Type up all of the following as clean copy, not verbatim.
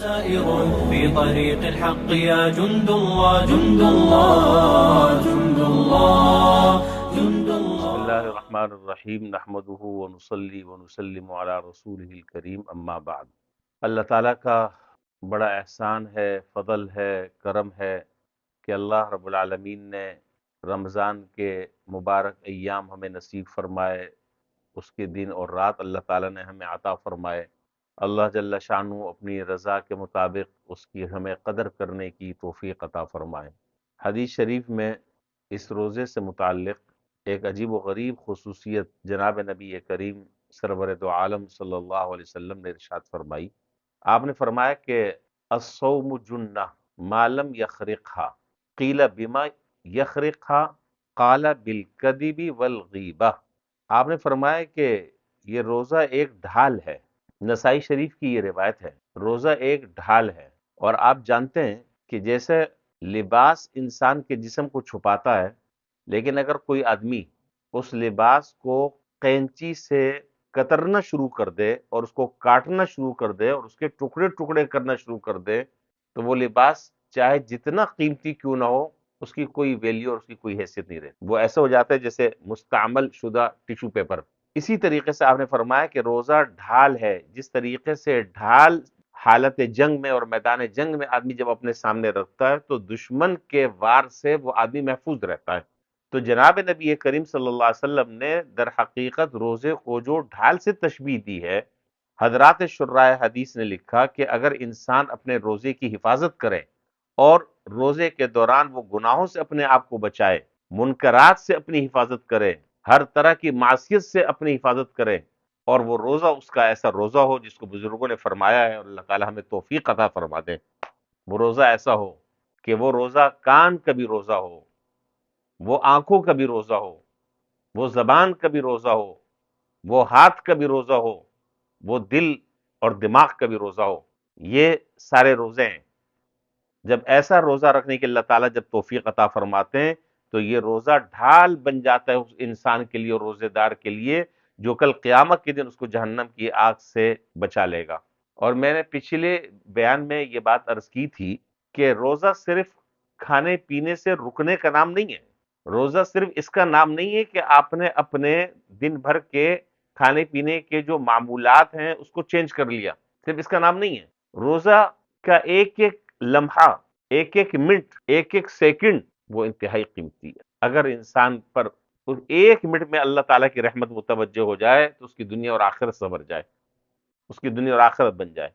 سائر في طريق الحق يا جند الله جند الله جند الله جند الله. بسم اللہ الرحمن الرحیم نحمده ونصلی ونسلم علی رسولہ الکریم اما بعد۔ اللہ تعالیٰ کا بڑا احسان ہے، فضل ہے، کرم ہے کہ اللہ رب العالمین نے رمضان کے مبارک ایام ہمیں نصیب فرمائے، اس کے دن اور رات اللہ تعالیٰ نے ہمیں عطا فرمائے۔ اللہ جل شانہ اپنی رضا کے مطابق اس کی ہمیں قدر کرنے کی توفیق عطا فرمائے۔ حدیث شریف میں اس روزے سے متعلق ایک عجیب و غریب خصوصیت جناب نبی کریم سرور دو عالم صلی اللہ علیہ وسلم نے ارشاد فرمائی۔ آپ نے فرمایا کہ الصوم جنہ ما لم یخرقھا قیل بما یخرقھا قال بالکذب والغیبہ۔ آپ نے فرمایا کہ یہ روزہ ایک ڈھال ہے، نسائی شریف کی یہ روایت ہے، روزہ ایک ڈھال ہے۔ اور آپ جانتے ہیں کہ جیسے لباس انسان کے جسم کو چھپاتا ہے، لیکن اگر کوئی آدمی اس لباس کو قینچی سے کترنا شروع کر دے اور اس کو کاٹنا شروع کر دے اور اس کے ٹکڑے ٹکڑے کرنا شروع کر دے تو وہ لباس چاہے جتنا قیمتی کیوں نہ ہو، اس کی کوئی ویلیو اور اس کی کوئی حیثیت نہیں رہتی، وہ ایسا ہو جاتا ہے جیسے مستعمل شدہ ٹیشو پیپر۔ اسی طریقے سے آپ نے فرمایا کہ روزہ ڈھال ہے، جس طریقے سے ڈھال حالت جنگ میں اور میدان جنگ میں آدمی جب اپنے سامنے رکھتا ہے تو دشمن کے وار سے وہ آدمی محفوظ رہتا ہے۔ تو جناب نبی کریم صلی اللہ علیہ وسلم نے در حقیقت روزے کو جو ڈھال سے تشبیہ دی ہے، حضرات شرائع حدیث نے لکھا کہ اگر انسان اپنے روزے کی حفاظت کرے اور روزے کے دوران وہ گناہوں سے اپنے آپ کو بچائے، منکرات سے اپنی حفاظت کرے، ہر طرح کی معصیت سے اپنی حفاظت کرے، اور وہ روزہ اس کا ایسا روزہ ہو جس کو بزرگوں نے فرمایا ہے، اور اللہ تعالی ہمیں توفیق عطا فرما دے، وہ روزہ ایسا ہو کہ وہ روزہ کان کا بھی روزہ ہو، وہ آنکھوں کا بھی روزہ ہو، وہ زبان کا بھی روزہ ہو، وہ ہاتھ کا بھی روزہ ہو، وہ دل اور دماغ کا بھی روزہ ہو۔ یہ سارے روزے ہیں۔ جب ایسا روزہ رکھنے کے اللہ تعالیٰ جب توفیق عطا فرماتے ہیں تو یہ روزہ ڈھال بن جاتا ہے اس انسان کے لیے اور روزے دار کے لیے، جو کل قیامت کے دن اس کو جہنم کی آگ سے بچا لے گا۔ اور میں نے پچھلے بیان میں یہ بات عرض کی تھی کہ روزہ صرف کھانے پینے سے رکنے کا نام نہیں ہے، روزہ صرف اس کا نام نہیں ہے کہ آپ نے اپنے دن بھر کے کھانے پینے کے جو معمولات ہیں اس کو چینج کر لیا، صرف اس کا نام نہیں ہے۔ روزہ کا ایک ایک لمحہ، ایک ایک منٹ، ایک ایک سیکنڈ وہ انتہائی قیمتی ہے۔ اگر انسان پر اس ایک منٹ میں اللہ تعالیٰ کی رحمت متوجہ ہو جائے تو اس کی دنیا اور آخرت سنور جائے، اس کی دنیا اور آخرت بن جائے۔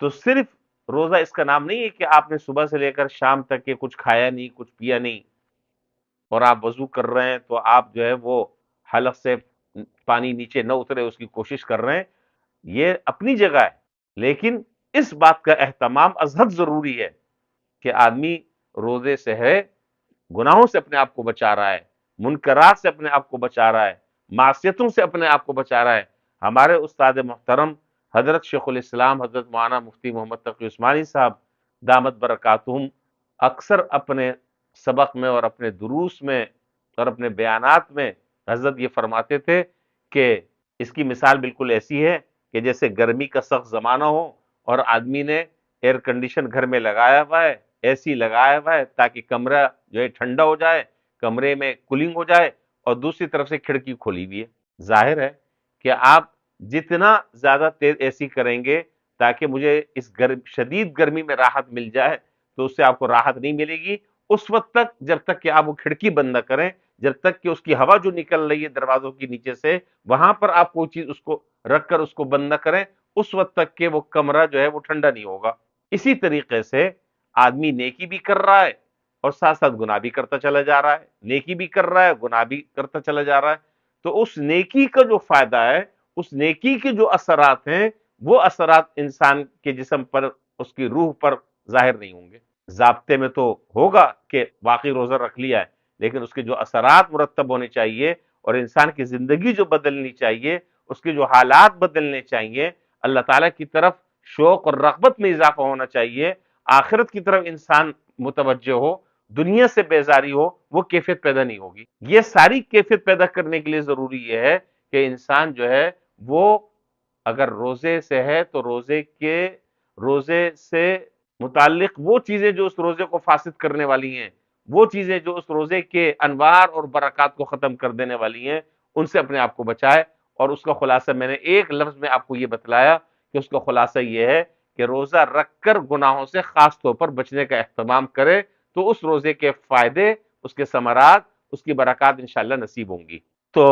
تو صرف روزہ اس کا نام نہیں ہے کہ آپ نے صبح سے لے کر شام تک کے کچھ کھایا نہیں، کچھ پیا نہیں، اور آپ وضو کر رہے ہیں تو آپ جو ہے وہ حلق سے پانی نیچے نہ اترے اس کی کوشش کر رہے ہیں، یہ اپنی جگہ ہے، لیکن اس بات کا اہتمام از حد ضروری ہے کہ آدمی روزے سے ہے، گناہوں سے اپنے آپ کو بچا رہا ہے، منکرات سے اپنے آپ کو بچا رہا ہے، معصیتوں سے اپنے آپ کو بچا رہا ہے۔ ہمارے استاد محترم حضرت شیخ الاسلام حضرت مولانا مفتی محمد تقی عثمانی صاحب دامت برکاتہم اکثر اپنے سبق میں اور اپنے دروس میں اور اپنے بیانات میں حضرت یہ فرماتے تھے کہ اس کی مثال بالکل ایسی ہے کہ جیسے گرمی کا سخت زمانہ ہو اور آدمی نے ایئر کنڈیشن گھر میں لگایا ہوا ہے، اے سی لگایا ہوا ہے تاکہ کمرہ جو ہے ٹھنڈا ہو جائے، کمرے میں کولنگ ہو جائے، اور دوسری طرف سے کھڑکی کھولی ہوئی ہے۔ ظاہر ہے کہ آپ جتنا زیادہ تیز اے سی کریں گے تاکہ مجھے اس شدید گرمی میں راحت مل جائے، تو اس سے آپ کو راحت نہیں ملے گی اس وقت تک جب تک کہ آپ وہ کھڑکی بند نہ کریں، جب تک کہ اس کی ہوا جو نکل رہی ہے دروازوں کے نیچے سے وہاں پر آپ کوئی چیز اس کو رکھ کر اس کو بند نہ کریں، اس وقت تک کہ وہ کمرہ جو ہے وہ ٹھنڈا نہیں ہوگا۔ اسی طریقے سے آدمی نیکی بھی کر رہا ہے اور ساتھ ساتھ گناہ بھی کرتا چلا جا رہا ہے، نیکی بھی کر رہا ہے، گناہ بھی کرتا چلا جا رہا ہے، تو اس نیکی کا جو فائدہ ہے، اس نیکی کے جو اثرات ہیں، وہ اثرات انسان کے جسم پر، اس کی روح پر ظاہر نہیں ہوں گے۔ ضابطے میں تو ہوگا کہ واقعی روزہ رکھ لیا ہے، لیکن اس کے جو اثرات مرتب ہونے چاہیے اور انسان کی زندگی جو بدلنی چاہیے، اس کے جو حالات بدلنے چاہیے، اللہ تعالیٰ کی طرف شوق اور رغبت میں اضافہ ہونا چاہیے، آخرت کی طرف انسان متوجہ ہو، دنیا سے بیزاری ہو، وہ کیفیت پیدا نہیں ہوگی۔ یہ ساری کیفیت پیدا کرنے کے لیے ضروری یہ ہے کہ انسان جو ہے وہ اگر روزے سے ہے تو روزے کے روزے سے متعلق وہ چیزیں جو اس روزے کو فاسد کرنے والی ہیں، وہ چیزیں جو اس روزے کے انوار اور برکات کو ختم کر دینے والی ہیں، ان سے اپنے آپ کو بچائے۔ اور اس کا خلاصہ میں نے ایک لفظ میں آپ کو یہ بتلایا کہ اس کا خلاصہ یہ ہے کہ روزہ رکھ کر گناہوں سے خاص طور پر بچنے کا اہتمام کرے، تو اس روزے کے فائدے، اس کے ثمرات، اس کی برکات انشاءاللہ نصیب ہوں گی۔ تو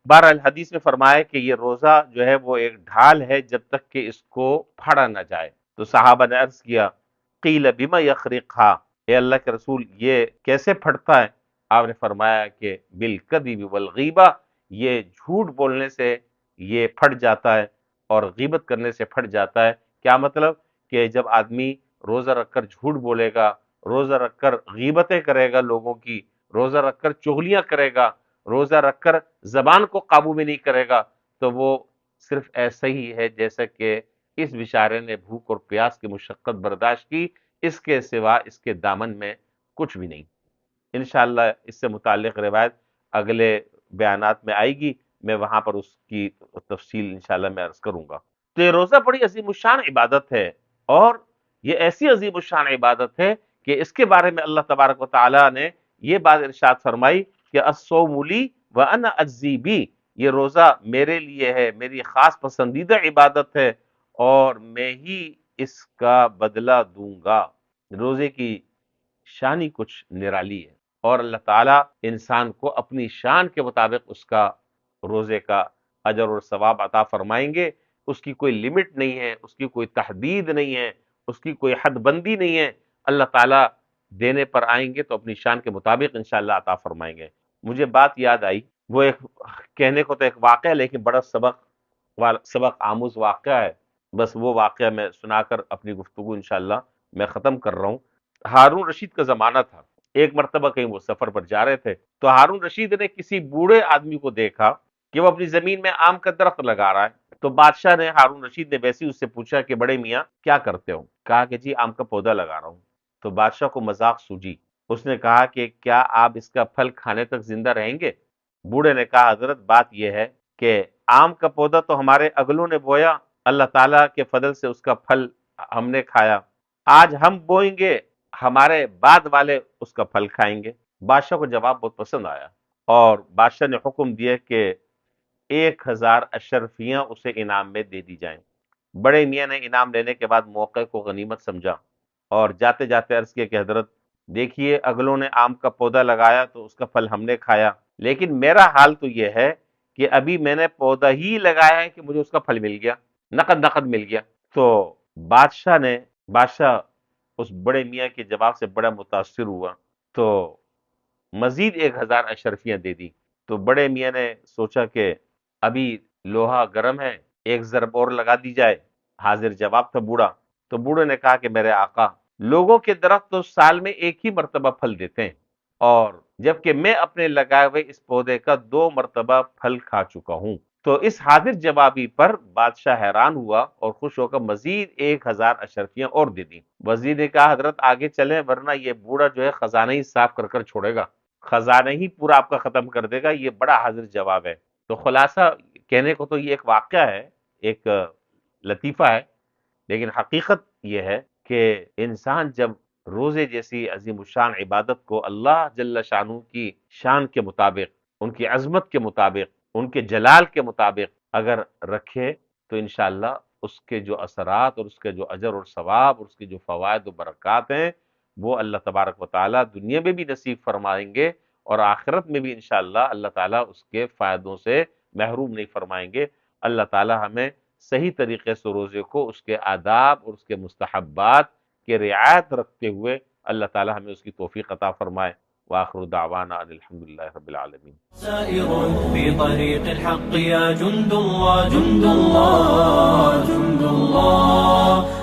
بہرحال حدیث میں فرمایا کہ یہ روزہ جو ہے وہ ایک ڈھال ہے جب تک کہ اس کو پھاڑا نہ جائے۔ تو صحابہ نے عرض کیا، قیل بما یخرقھا، اے اللہ کے رسول یہ کیسے پھٹتا ہے؟ آپ نے فرمایا کہ بالکذب والغیبہ، یہ جھوٹ بولنے سے یہ پھٹ جاتا ہے اور غیبت کرنے سے پھٹ جاتا ہے۔ کیا مطلب؟ کہ جب آدمی روزہ رکھ کر جھوٹ بولے گا، روزہ رکھ کر غیبتیں کرے گا لوگوں کی، روزہ رکھ کر چغلیاں کرے گا، روزہ رکھ کر زبان کو قابو میں نہیں کرے گا، تو وہ صرف ایسا ہی ہے جیسا کہ اس بیچارے نے بھوک اور پیاس کی مشقت برداشت کی، اس کے سوا اس کے دامن میں کچھ بھی نہیں۔ انشاءاللہ اس سے متعلق روایت اگلے بیانات میں آئے گی، میں وہاں پر اس کی تفصیل انشاءاللہ میں عرض کروں گا۔ تو یہ روزہ بڑی عظیم الشان عبادت ہے، اور یہ ایسی عظیم الشان عبادت ہے کہ اس کے بارے میں اللہ تبارک و تعالی نے یہ بات ارشاد فرمائی کہ الصوم لی وانا اجزی بی، یہ روزہ میرے لیے ہے، میری خاص پسندیدہ عبادت ہے اور میں ہی اس کا بدلہ دوں گا۔ روزے کی شان ہی کچھ نرالی ہے، اور اللہ تعالیٰ انسان کو اپنی شان کے مطابق اس کا روزے کا اجر اور ثواب عطا فرمائیں گے۔ اس کی کوئی لمٹ نہیں ہے، اس کی کوئی تحدید نہیں ہے، اس کی کوئی حد بندی نہیں ہے۔ اللہ تعالیٰ دینے پر آئیں گے تو اپنی شان کے مطابق انشاءاللہ عطا فرمائیں گے۔ مجھے بات یاد آئی، وہ ایک کہنے کو تو ایک واقعہ ہے لیکن بڑا سبق آموز واقعہ ہے، بس وہ واقعہ میں سنا کر اپنی گفتگو انشاءاللہ میں ختم کر رہا ہوں۔ ہارون رشید کا زمانہ تھا، ایک مرتبہ کہیں وہ سفر پر جا رہے تھے، تو ہارون رشید نے کسی بوڑھے آدمی کو دیکھا کہ وہ اپنی زمین میں آم کا درخت لگا رہا ہے۔ تو بادشاہ نے ہارون رشید نے ویسے ہی اس سے پوچھا کہ بڑے میاں کیا کرتے ہو؟ کہا کہ جی آم کا پودا لگا رہا ہوں۔ تو بادشاہ کو مذاق سوجی، اس نے کہا کہ کیا آپ اس کا پھل کھانے تک زندہ رہیں گے؟ بوڑھے نے کہا حضرت بات یہ ہے کہ آم کا پودا تو ہمارے اگلوں نے بویا، اللہ تعالیٰ کے فضل سے اس کا پھل ہم نے کھایا، آج ہم بوئیں گے، ہمارے بعد والے اس کا پھل کھائیں گے۔ بادشاہ کو جواب بہت پسند آیا، اور بادشاہ نے حکم دیا کہ 1000 اشرفیاں اسے انعام میں دے دی جائیں۔ بڑے میاں نے انعام لینے کے بعد موقع کو غنیمت سمجھا اور جاتے جاتے عرض کیا کہ حضرت دیکھیے اگلوں نے آم کا پودا لگایا تو اس کا پھل ہم نے کھایا، لیکن میرا حال تو یہ ہے کہ ابھی میں نے پودا ہی لگایا ہے کہ مجھے اس کا پھل مل گیا، نقد مل گیا۔ تو بادشاہ اس بڑے میاں کے جواب سے بڑا متاثر ہوا، تو مزید 1000 اشرفیاں دے دی۔ تو بڑے میاں نے سوچا کہ ابھی لوہا گرم ہے، ایک ضرب اور لگا دی جائے، حاضر جواب تھا بوڑھا۔ تو بوڑھے نے کہا کہ میرے آقا، لوگوں کے درخت تو سال میں ایک ہی مرتبہ پھل دیتے ہیں، اور جبکہ میں اپنے لگائے ہوئے اس پودے کا 2 مرتبہ پھل کھا چکا ہوں۔ تو اس حاضر جوابی پر بادشاہ حیران ہوا اور خوش ہو کر مزید 1000 اشرفیاں اور دے دی۔ وزیر نے کہا حضرت آگے چلیں ورنہ یہ بوڑھا جو ہے خزانہ ہی صاف کر کر چھوڑے گا، خزانہ ہی پورا آپ کا ختم کر دے گا، یہ بڑا حاضر جواب ہے۔ تو خلاصہ کہنے کو تو یہ ایک واقعہ ہے، ایک لطیفہ ہے، لیکن حقیقت یہ ہے کہ انسان جب روزے جیسی عظیم الشان عبادت کو اللہ جل شانہ کی شان کے مطابق، ان کی عظمت کے مطابق، ان کے جلال کے مطابق اگر رکھے تو انشاءاللہ اس کے جو اثرات اور اس کے جو اجر اور ثواب اور اس کے جو فوائد و برکات ہیں وہ اللہ تبارک و تعالیٰ دنیا میں بھی نصیب فرمائیں گے، اور آخرت میں بھی انشاءاللہ اللہ تعالیٰ اس کے فائدوں سے محروم نہیں فرمائیں گے۔ اللہ تعالیٰ ہمیں صحیح طریقے سے روزے کو اس کے آداب اور اس کے مستحبات کے رعایت رکھتے ہوئے اللہ تعالیٰ ہمیں اس کی توفیق عطا فرمائے۔ وآخر دعوانا ان الحمدللہ رب العالمین۔ سائر في طريق الحق يا جند الله جند الله جند الله